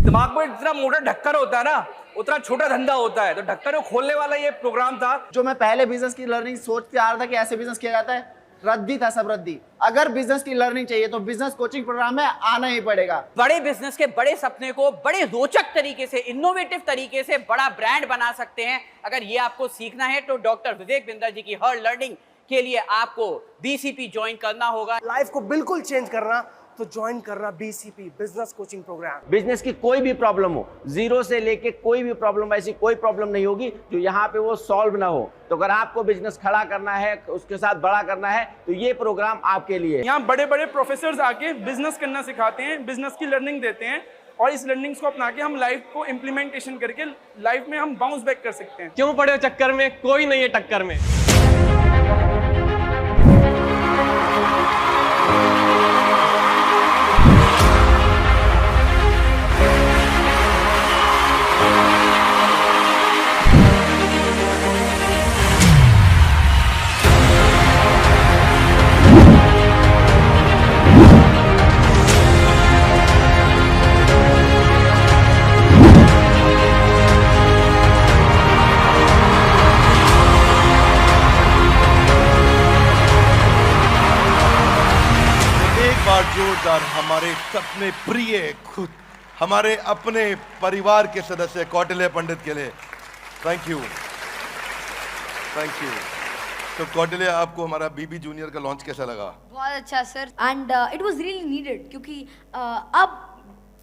दिमाग में जितना मोटा ढक्कन होता है ना, उतना छोटा धंधा होता है। तो ढक्कन को खोलने वाला ये प्रोग्राम था। जो मैं पहले बिजनेस की लर्निंग सोचते आ रहा था कि ऐसे बिजनेस किया जाता है, रद्दी था सब रद्दी। अगर बिजनेस की लर्निंग चाहिए तो बिजनेस कोचिंग प्रोग्राम में आना ही पड़ेगा। बड़े बिजनेस के बड़े सपने को बड़े रोचक तरीके से, इनोवेटिव तरीके से बड़ा ब्रांड बना सकते हैं। अगर ये आपको सीखना है तो डॉक्टर विवेक बिंदर जी की हर लर्निंग के लिए आपको बीसीपी ज्वाइन करना होगा। लाइफ को बिल्कुल चेंज करना तो ज्वाइन करना BCP business coaching programme. Business की कोई भी प्रॉब्लम हो, जीरो से लेके कोई भी प्रॉब्लम, ऐसी कोई प्रॉब्लम नहीं होगी जो यहाँ पे वो सॉल्व ना हो। तो अगर आपको बिजनेस खड़ा करना है, उसके साथ बड़ा करना है, तो ये प्रोग्राम आपके लिए। यहाँ बड़े बड़े प्रोफेसर्स आके बिजनेस करना सिखाते हैं, बिजनेस की लर्निंग देते हैं, और इस लर्निंग्स को अपना के हम लाइफ को इम्प्लीमेंटेशन करके लाइफ में हम बाउंस बैक कर सकते हैं। क्यों पड़े हो चक्कर में, कोई नहीं है टक्कर में। जोरदार हमारे सपने प्रिय खुद हमारे अपने परिवार के सदस्य कौटिल्य पंडित के लिए थैंक यू। तो कौटिल्य, आपको हमारा बीबी जूनियर का लॉन्च कैसा लगा? बहुत अच्छा sir, and it was really needed, क्योंकि अब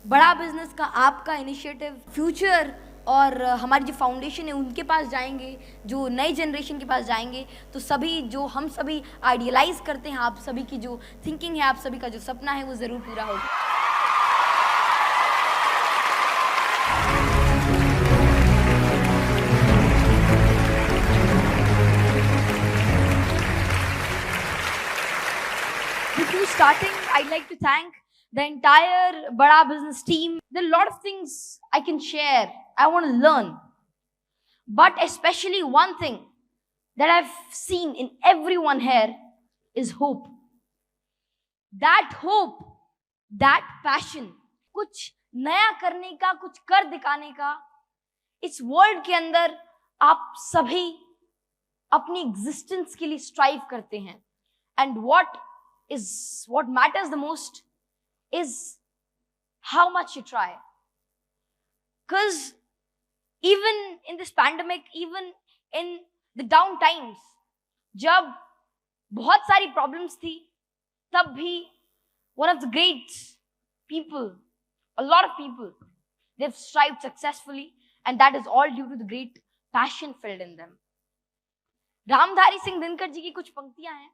बड़ा बिजनेस का आपका इनिशिएटिव फ्यूचर और हमारी जो फाउंडेशन है उनके पास जाएंगे, जो नई जनरेशन के पास जाएंगे, तो सभी जो हम सभी आइडियलाइज करते हैं, आप सभी की जो थिंकिंग है, आप सभी का जो सपना है, वो ज़रूर पूरा होगा। Before starting, I'd like to thank the entire Bada Business team. There are a lot of things I can share, I want to learn. But especially one thing that I've seen in everyone here is hope. That hope, that passion, कुछ नया करने का, कुछ कर दिखाने का, इस world के अंदर आप सभी अपनी एग्जिस्टेंस के लिए स्ट्राइव करते हैं. And what matters the most is how much you try. Because even in this pandemic, even in the down times, जब बहुत सारी problems थी, तब भी one of the great people, a lot of people, they've strived successfully, and that is all due to the great passion filled in them. Ramdhari Singh Dinkar ji की कुछ पंक्तियां हैं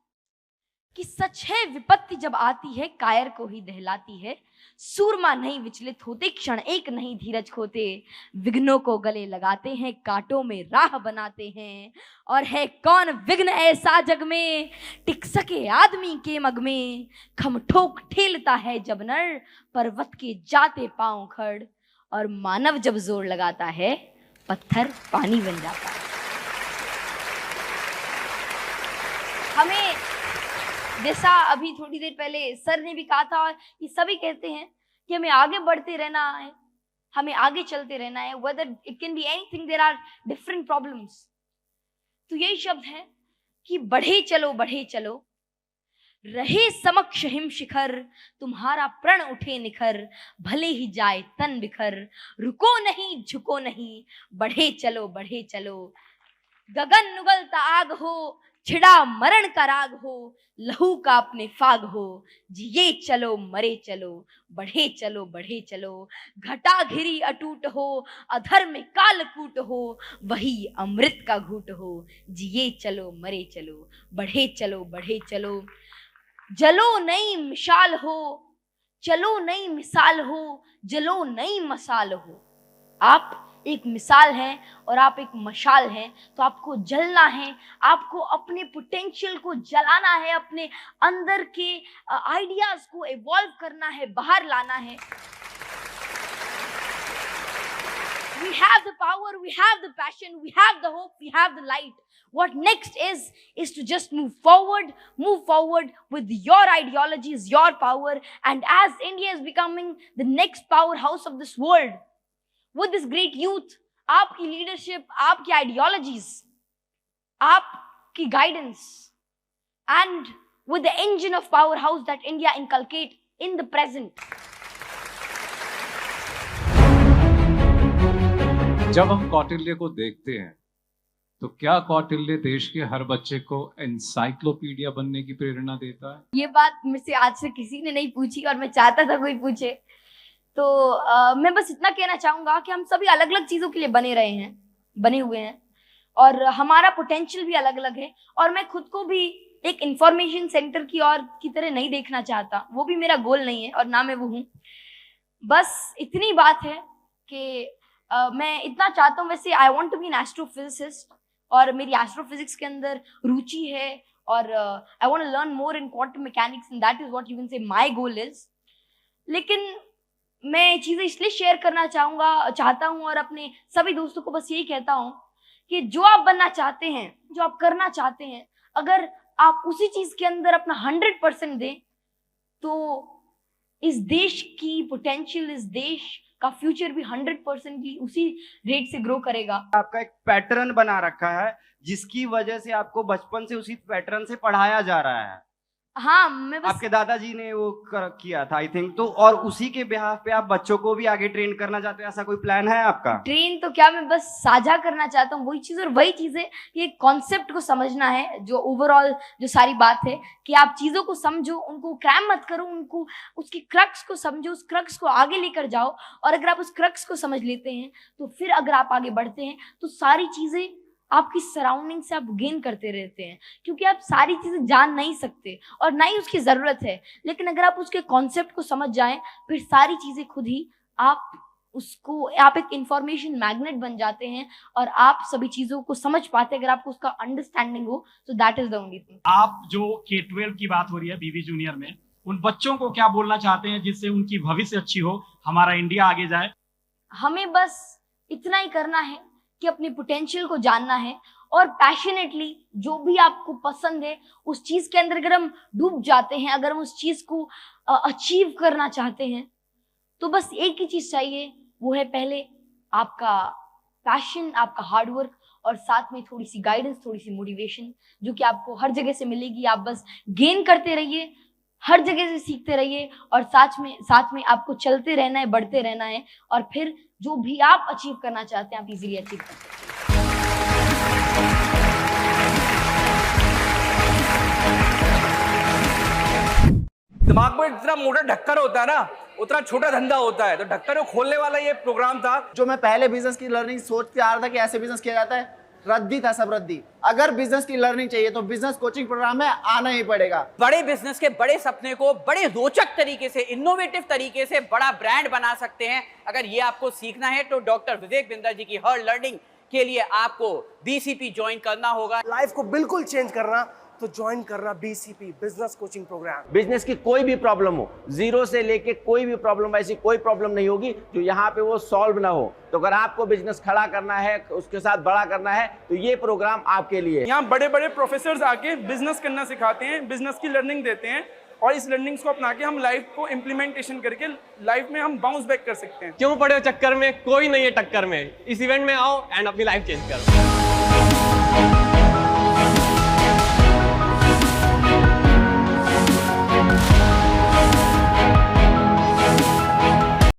कि सच है विपत्ति जब आती है कायर को ही दहलाती है, सूरमा नहीं विचलित होते, क्षण एक नहीं धीरज खोते, विघ्नों को गले लगाते हैं, कांटों में राह बनाते हैं, और है कौन विघ्न ऐसा जग में टिक सके आदमी के मग में, खम ठोक ठेलता है जब नर पर्वत के जाते पांव खड़, और मानव जब जोर लगाता है पत्थर पानी बन जाता है. हमें जैसा अभी थोड़ी देर पहले सर ने भी कहा था, और ये सभी कहते हैं कि हमें आगे बढ़ते रहना है, हमें आगे चलते रहना है, whether it can be anything, there are different problems. तो यही शब्द है कि बढ़े चलो, रहे समक्ष हिम शिखर, तुम्हारा प्रण उठे निखर, भले ही जाए तन बिखर, रुको नहीं झुको नहीं, बढ़े चलो, गगन नुगलता आग हो, छिड़ा मरण का राग हो, लहू का अपने फाग हो, जिए चलो मरे चलो, बढ़े चलो, घटा घिरी अटूट हो, अधर में कालकूट हो, वही अमृत का घूट हो, जिए चलो मरे चलो, बढ़े चलो, जलो नई मिसाल हो, चलो नई मिसाल हो, जलो नई मसाल हो. आप एक मिसाल है और आप एक मशाल हैं, तो आपको जलना है, आपको अपने पोटेंशियल को जलाना है, अपने अंदर के आइडियाज को इवॉल्व करना है, बाहर लाना है. We have the power, we have the passion, we have the hope, we have the light. What next is to just move forward with your ideologies, your power. And as India is becoming the next powerhouse of this world, with this great youth, आपकी leadership, आपकी ideologies, आपकी guidance, and with the engine of powerhouse that India inculcate in the present. जब हम कौटिल्य को देखते हैं तो क्या कौटिल्य देश के हर बच्चे को एनसाइक्लोपीडिया बनने की प्रेरणा देता है? ये बात मुझसे आज से किसी ने नहीं पूछी और मैं चाहता था कोई पूछे। तो मैं बस इतना कहना चाहूंगा कि हम सभी अलग अलग चीजों के लिए बने हुए हैं और हमारा पोटेंशियल भी अलग अलग है। और मैं खुद को भी एक इंफॉर्मेशन सेंटर की तरह नहीं देखना चाहता, वो भी मेरा गोल नहीं है और ना मैं वो हूँ। बस इतनी बात है कि मैं इतना चाहता हूँ, वैसे I want to be an astrophysicist और मेरी एस्ट्रोफिजिक्स के अंदर रुचि है और I want to learn more in quantum mechanics and that is what you can say my goal is. लेकिन मैं चीज़ें इसलिए शेयर करना चाहता हूँ और अपने सभी दोस्तों को बस यही कहता हूँ कि जो आप बनना चाहते हैं, जो आप करना चाहते हैं, अगर आप उसी चीज़ के अंदर अपना 100% दें तो इस देश की पोटेंशियल, इस देश का फ्यूचर भी 100% की उसी रेट से ग्रो करेगा। आपका एक पैटर्न बना रखा है जिसकी वजह से आपको बचपन से उसी पैटर्न से पढ़ाया जा रहा है। हाँ, मैं बस आपके दादाजी ने वो किया था आई थिंक, तो और उसी के बिहाफ पे आप बच्चों को भी आगे ट्रेन करना चाहते हो, ऐसा कोई प्लान है आपका? ट्रेन तो क्या, मैं बस साझा करना चाहता हूँ वही चीज़। और वही चीज़ है कि एक कॉन्सेप्ट को समझना है, जो ओवरऑल जो सारी बात है कि आप चीज़ों को समझो, उनको क्रैम मत करो, उनको उसकी क्रक्स को समझो, उस क्रक्स को आगे लेकर जाओ। और अगर आप उस क्रक्स को समझ लेते हैं तो फिर अगर आप आगे बढ़ते हैं तो सारी चीज़ें आपकी सराउंडिंग से आप गेन करते रहते हैं, क्योंकि आप सारी चीज़ें जान नहीं सकते और ना ही उसकी ज़रूरत है। लेकिन अगर आप उसके कॉन्सेप्ट को समझ जाएं फिर सारी चीज़ें खुद ही आप एक इंफॉर्मेशन मैग्नेट बन जाते हैं और आप सभी चीज़ों को समझ पाते हैं। अगर आपको उसका अंडरस्टैंडिंग हो तो that is the only thing. आप जो K-12 की बात हो रही है बीवी जूनियर में, उन बच्चों को क्या बोलना चाहते हैं जिससे उनकी भविष्य अच्छी हो, हमारा इंडिया आगे जाए? हमें बस इतना ही करना है कि अपने पोटेंशियल को जानना है और पैशनेटली जो भी आपको पसंद है उस चीज़ के अंदर अगर हम डूब जाते हैं, अगर हम उस चीज़ को अचीव करना चाहते हैं तो बस एक ही चीज़ चाहिए, वो है पहले आपका पैशन, आपका हार्डवर्क और साथ में थोड़ी सी गाइडेंस, थोड़ी सी मोटिवेशन जो कि आपको हर जगह से मिलेगी। आप बस गेन करते रहिए, हर जगह से सीखते रहिए और साथ में आपको चलते रहना है, बढ़ते रहना है और फिर जो भी आप अचीव करना चाहते हैं आप इजीली अचीव कर सकते हैं। दिमाग में जितना मोटा ढक्कन होता है ना उतना छोटा धंधा होता है, तो ढक्कन को खोलने वाला ये प्रोग्राम था। जो मैं पहले बिजनेस की लर्निंग सोचते आ रहा था कि ऐसे बिजनेस किया जाता है, रद्दी था सब रद्दी। अगर बिजनेस की लर्निंग चाहिए तो बिजनेस कोचिंग प्रोग्राम में आना ही पड़ेगा। बड़े बिजनेस के बड़े सपने को बड़े रोचक तरीके से, इनोवेटिव तरीके से बड़ा ब्रांड बना सकते हैं। अगर ये आपको सीखना है तो डॉक्टर विवेक बिंदर जी की हर लर्निंग के लिए आपको BCP ज्वाइन करना होगा। लाइफ को बिल्कुल चेंज करना तो ज्वाइन करना BCP business coaching programme. Business की कोई भी प्रॉब्लम हो, जीरो से लेके कोई भी प्रॉब्लम, ऐसी कोई प्रॉब्लम नहीं होगी जो यहाँ पे वो सॉल्व ना हो। तो अगर आपको बिजनेस खड़ा करना है, उसके साथ बड़ा करना है, तो ये प्रोग्राम आपके लिए। यहाँ बड़े बड़े प्रोफेसर्स आके बिजनेस करना सिखाते हैं, बिजनेस की लर्निंग देते हैं और इस लर्निंग्स को अपना के हम लाइफ को इम्प्लीमेंटेशन करके लाइफ में हम बाउंस बैक कर सकते हैं। क्यों पड़े हो चक्कर में, कोई नहीं है टक्कर में। इस इवेंट में आओ एंड अपनी लाइफ चेंज करो।